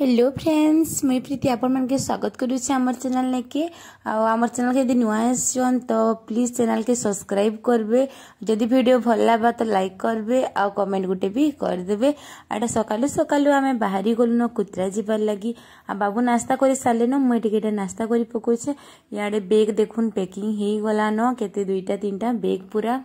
Hello friends मुई प्रीति आपण मन के स्वागत करुच्छे आमर चैनल लेके आमर चैनल के यदि नुआ आसन तो प्लीज चैनल के सब्सक्राइब करबे। जदि वीडियो भल लगा तो लाइक करबे आ कमेंट गुटे भी कर देबे। आटा सकालु सकालु आमे बाहरी गलु न कुत्रा जीवार लगी आ बाबू नास्ता कर सारे न मुई टिके नास्ता करी पकोछे। याडे बैग देखुन पैकिंग हे गला न केते दुईटा तीनटा बैग पूरा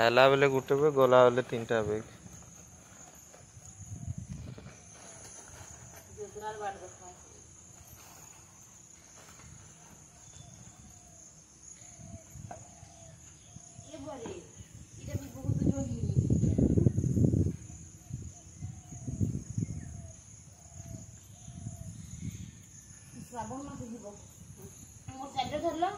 आला बेले गुटे बैग गला बेले तीनटा बैग श्रावण मास जीव मोर साइड धरलो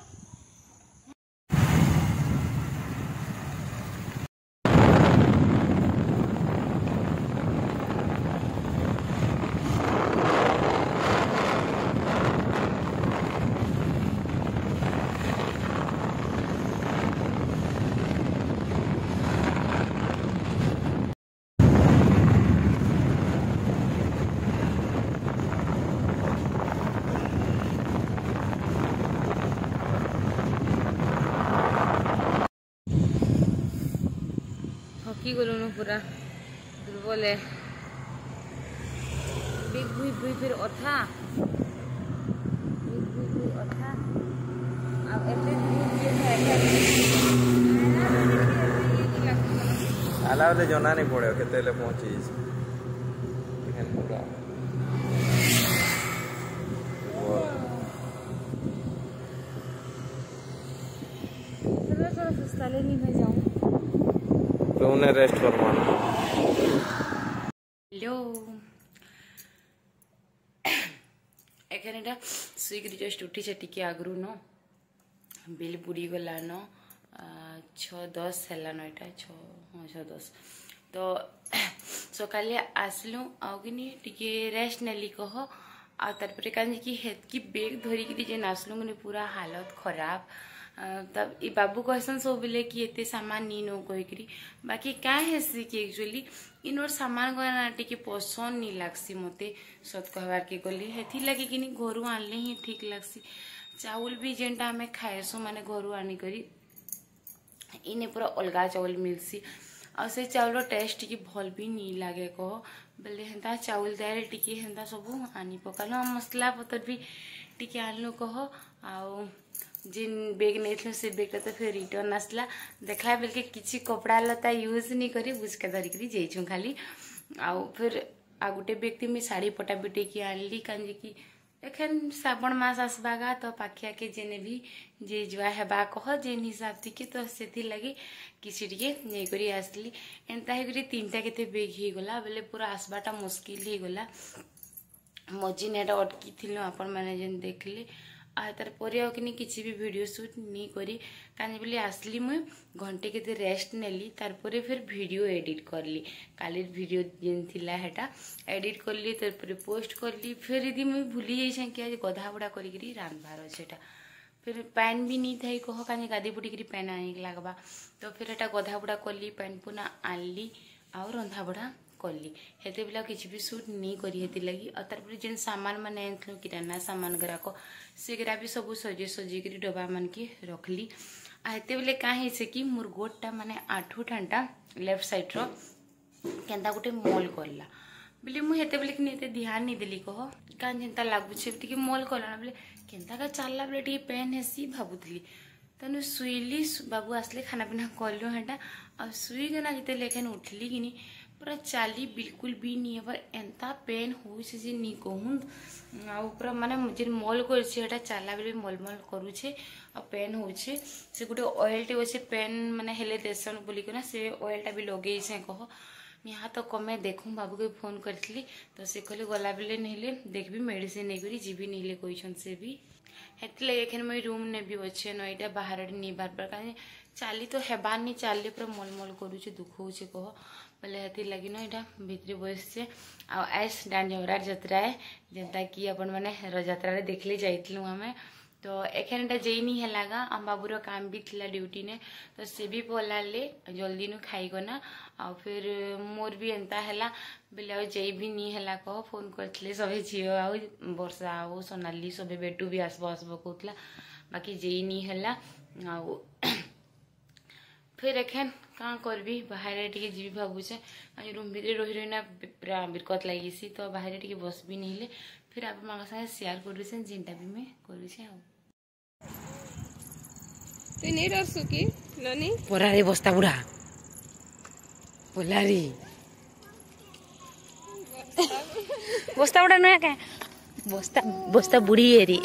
थकी गलुन पूरा दुर्बल है। बिग भुई भुई फिर अथा बिग भुई भुई अथा अब एते आला बेले जना नहीं पड़े केते ले पहुंची एहन पूरा थोड़ा सुस्ता ले नहीं मैं जाऊं तो उन्हें रेस्ट करवाना। हेलो एखानेटा सुईक जस्ट उठी टिके आगु न बिल बुड़ी गला न 6:10 है न यहाँ 6:10 तो सकाले आसलु आगे टिके रेस्ट नेली कह आपर कहीं हेतकी बैग धरिकी जेन आसलु मैंने पूरा हालत खराब। तब ये बाबू कहसन सब बोले कि एते सामान नी नो कहीकि बाकी क्या हेसी कि एक्चुअली इनोर सामान गना टिके पसंद नहीं लगसी मते सत कहबार के गली हेथि लगी कि घर आनले ही ठीक लगसी। चाउल भी जेनटा आम खाएसु माने घर आनी करी इने पूरा अलगा चाउल मिलसी आ से चाउल टेस्ट टिके भल भी नहीं लगे कह बोले हेन्ता चाउल दाल टिके हेन्ता सब आनी पकालु मसला पतर भी टिके आनलु कह आउ जिन बैग नहीं से बैगटा तो फिर रिटर्न आसला देखला बेल के किसी कपड़ा लता यूज नहीं करी बुझके धरिकी जाइछुं खाली आउ फिर आ गुटे व्यक्ति में साड़ी पटा बिटे की आनली कांजे की एखन श्रावण मास आसबागा तो पाखिया के जेने भी जे जुआ हेबा कह जेन हिसाब थी तो से लगी किसी टिके नहीं करी आसली एंता ही तीनटा केते बैग ही गला बेले पूरा आसबाटा मुश्किल ही गला मझी नेटा अटकी थिलु आपण माने जेन देखले आ तार कि किसी भी वीडियो शूट नहीं करी कानी बोली आसली मुई घंटे के रेस्ट नेली तार फिर वीडियो एडिट करली काली वीडियो जेन थिला हेटा एडिट करली तार पोस्ट करली फिर यदि मुई भूली जाइछे कि आज गधा बुड़ा करी रांधबार अच्छेटा फिर पैन भी नहीं थी कह कानी गादी बुड़ी पैन आनिक लगवा तो फिर एटा गधा बुड़ा करली पैन पुना आनली आ रंधा बुड़ा कली हेते बेला किसी भी सूट नहीं करी हेती लगी और तार जेन सामान मान आनथलु किराना सामान गुराक सेगरा भी सब सजे सजेक डब्बा मान के रखली हेते बेले कहीं से कि मोर गोटा माने आठुठानटा लेफ्ट साइड रो केंता गुटे मॉल करला बोले मुझे हेते बेले कि ध्यान नहीं देली कह क्या जेनता लगुचे टी मॉल कला बोले केंता का चलला बोले टी पेन हेसी भावुली तेणु शुईली बाबू आसले खाना पीना कलु हेटा आ शुईगना जिते लेकिन उठली कि पूरा चाली बिल्कुल भी नहीं है एंता पेन हो कहूँ पूरा माने जेन मल कर चला बेले मलमल करुचे आ पेन होचे से गोटे ऑयल टे अच्छे पेन माने हेले देसन बोलिकना से ऑयलटा भी लगे कह यहाँ तो कमे देखूँ बाबू के फोन करी तो से कहले गला बेले नहीं देखबी मेडिसिन नहीं जीवी नहीं कहन से भी हेतले एखन मैं रूम ने भी अच्छे न यहाँ बाहर नहीं बार बार कहीं चाली तो हेबार नहीं चाली पूरा मलमल करुचे दुख हो कह बोले हेती लगी न यहाँ भितर बसचे आस डांड झगड़ा जत्रा है जेनता कि आपण मैंने रथयात्रा देखले जाइलु आम तो एखेनटा जेनी हेलागा हम बाबूर काम भी थिला ड्यूटी ने तो से भी पलाले जल्दी नु खाईगना आ फिर मोर भी एंता हेला बेले आ जेई भी नी हेला कह फोन करथिले सबे झियो आ वर्षा आ सोनाली सबे बेटू भी आसबो आसबो कहतला बाकी जेई नी हेला आ फिर एखेन कहाँ करबी बाहर टिके जीवी भाबुचे आज रूम भितर रही रही ना पूरा बिरकत लगी तो बाहर टिके बस भी नहीं फिर आप माँ संगे शेयर करुचे जिनटा भी मैं करुचे आ तू नहीं डरसु की ननी परारे बस्ता बुढ़ा पोलारी बस्ता बुढ़ा नुआ क्या बस्ता बस्ता बुढ़ी है री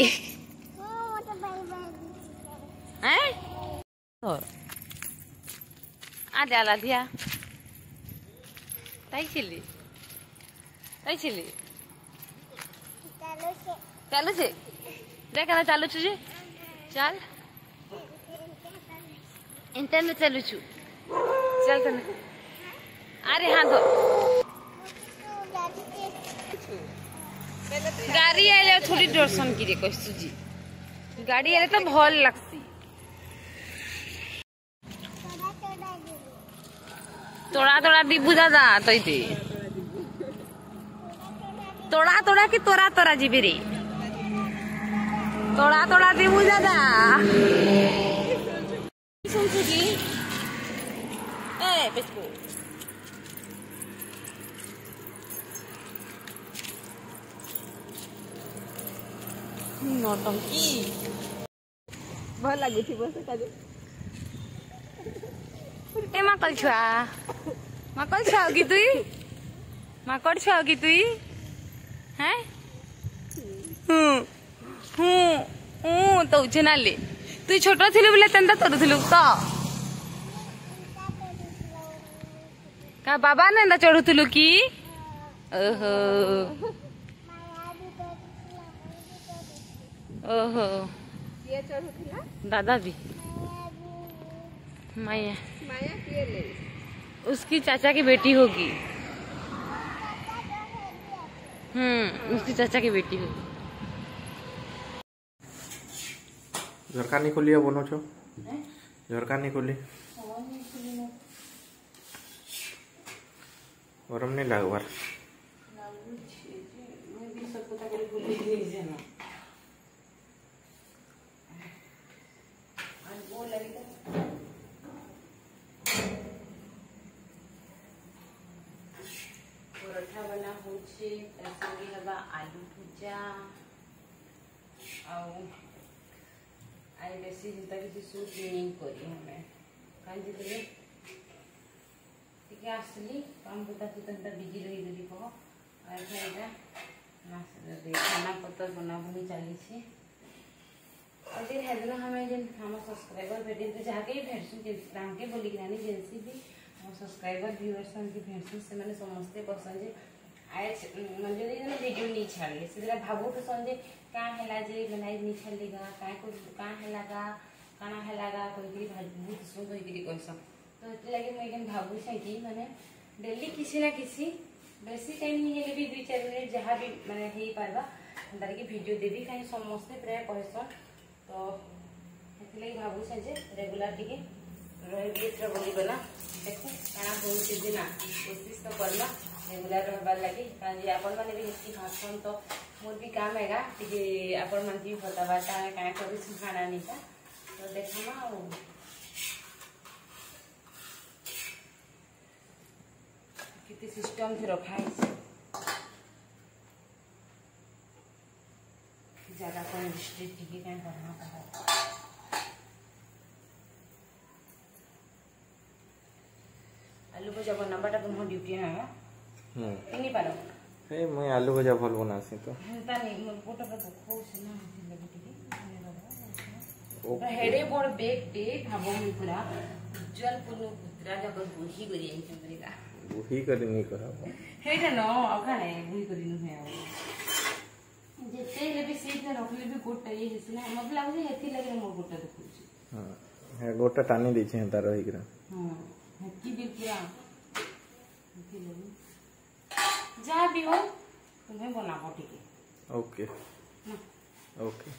आदे आला दिया ताई चिल्ली चालू से देखा चालू छुजे चल इंटरनेट चालू छु चल तने अरे हाँ धो गाड़ी आले थोड़ी दर्शन की रे कहसु जी गाड़ी आले तो भल लगसी तोड़ा तोड़ा दीबू दादा तो तोड़ा तोड़ा की तोरा तोरा जीबी रे तोड़ा तोड़ा दीबू दादा सुनसुकी ए बिस्कु नौटंकी भल लागुथि बस काजे ए माकल छुआ की तुई माकड़ छुआ की तुई हैं तो उछनाले तु छोट थिलु बोले तेंदा तरुथिलु तो का बाबा नेंदा चढ़ुथिलु की ओहो ओहो ये चढ़ुथिला दादा भी माया माया किए ले उसकी चाचा की बेटी होगी उसकी चाचा की बेटी होगी झरका नहीं खोली अब बनो छो झरका नहीं खोली गरम नहीं लागबार परोठा बना होचे संगे हबा आलू भुजा आई बेसी जिता किसी सूट नहीं करी हमें काई जितले ठीक आसली काम बुता तू तंता बिजी रही गली को आई खाइदा खाना पत्तर बना बनी चली छी और जे हेदना हमें जिन हम सब्सक्राइबर भेटिन तो जाके ही भेटसु जे तांके बोली कि नानी जेंसी भी हम सब्सक्राइबर व्यूअर्स के भेटसु से माने समस्त पसंद जे आय म्हणजे जे वीडियो नहीं छाड़े से भाबू तो संजे का हेला जे बनाई नहीं छाड़ेगा का हेलागा काना हेलागा कोई की बहुत सुन कोई की कहस तो इतने लगे मैं एकदम भाबू छै कि माने डेली किसी ना किसी बेसी टाइम नहीं हेले भी 2-4 मिनट जहाँ भी माने हेई पारबा अंदर की वीडियो देबी काई समस्त प्राय कहसन तो इतने लगे भाबू छै जे रेगुलर टिके रहे बीच रे बोली बना देखो काना बहुत दिन कोशिश तो करना रेगुलर रहबार लगी कारण आपण मैंने भी हेती भाषण तो मोर भी काम हैगा टिके आपण मन भी बताबाटा काय करी खाना नहीं था तो देखमा कितने सिस्टम से रखा है ज्यादा कौन डिस्ट्रिक्ट टिके क्या करना पड़ा आलू भजा बनाबाटा तुम ड्यूटी है नहीं पारो ए मैं आलू भजा भल बनासी तो हेता नहीं मोर पोटा पे दुखो से ना लगे टिके हेडे बड़ बेग डे भाबो मी पूरा उज्जवल पुनु पुत्रा जब बुही करी आई चंद्रिका बुही करी नहीं करब हेटा न अखाने बुही करी न है जेते ले भी सीट न रखले भी गोटा ये हेसिना मत लागो हेती लगे मोर गोटा देखु हां हे गोटा टानी दै छै तार रही करा हां हेती भी पूरा हेती लगे जा भी हो तुम्हें बनाबो ठीक है ओके ओके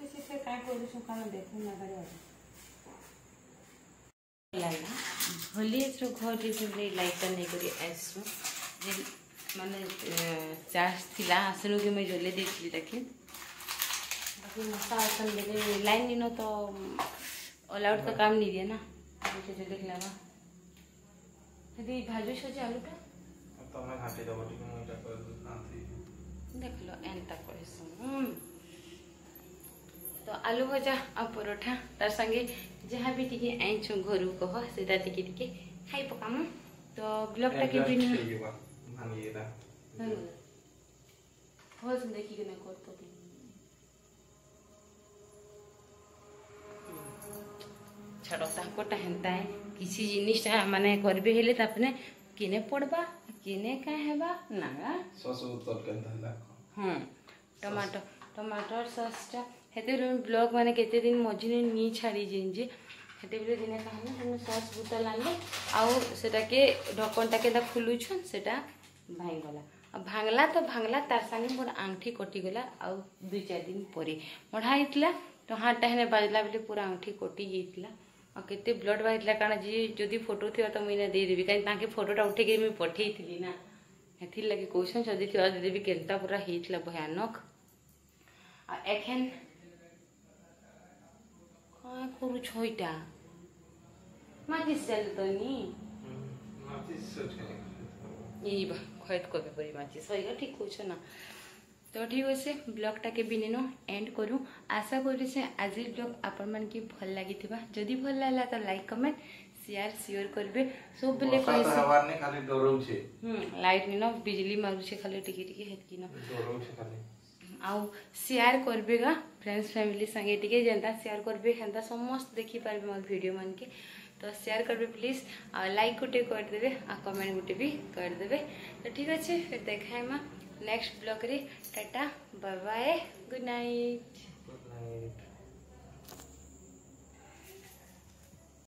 से फिर काय करू छु कान देखु ना करे लाला होली एथरो घर रे सब लाइट नहीं करी आसु जे माने चार्ज थिला आसनु के मैं जले देखली ताकि बाकी मसा आसन ले लाइन नहीं न तो ऑल आउट का काम नहीं दिया ना जले देख लावा यदि भाजू छ आलूटा तमे घाटी दबो ठीक मुइटा कर नाथी देख लो एंता करसु तो आलू भजा आ परोठा तार संगे जहाँ भी टिके आइछु घरु कह सेटा टिके टिके खाइ पकाम तो ब्लॉग टा के बिना भांगीरा हो सुन देखि के ना कर तो छाड़ो ताकोटा हेंता है किसी जिनिसटा माने करबे हेले तापने किने पड़बा किने का हेबा ना सस उत्तर केनता टमाटो टमाटर ससटा हेते ब्लॉग माने केते दिन मझिने नी छाड़ी जेंजे हेते बेले दिने कहना हम सस बुतल आनले आउ सेटा के ढक्कनटा के खुलु छन सेटा भाई गला अब भांगला तो भांगला तार संगे मोर आंगठी कटि गला आउ 2-4 दिन परे मढ़ा हितला तो हाथ टाहने बाजला बेले पूरा आंगठी कटि गेतला आ केते ब्लड बाहितला कारण जी जदी फोटो थिया तो मुइना दे देबी काई ताके फोटोटा उठे के मैं पठेइथिली ना हेथि लगे क्वेश्चन जदी थिया दे देबी केनता पूरा हितला भयानक आ एखन का करू छोइटा माचिस चल तो नी माचिस सोचे ई बा खैत कबे परी माचिस होइगा ठीक कुछ ना तो ठीक अच्छे ब्लॉगटा के बिने नो एंड करूँ आशा करूँ से आज ब्लॉग आपण मन की भल लगी जदि भल लागला तो लाइक कमेंट शेयर करबे सब बेले कहि से हवार ने खाली डरौ छे लाइट नि न बिजली मारू छे खाली टिके टिके हेतकी न डरौ छे खाली आउ शेयर करबे गा फ्रेंड्स फैमिली संगे टिके जेंता शेयर करबे हेंता समस्त देखि पारबे मोर वीडियो मन के तो शेयर करबे प्लीज आ लाइक गुटे कर देबे आ कमेंट गुटे भी कर देबे तो ठीक अच्छे फिर देखाय मा नेक्स्ट ब्लॉग रे टाटा बाय बाय गुड नाइट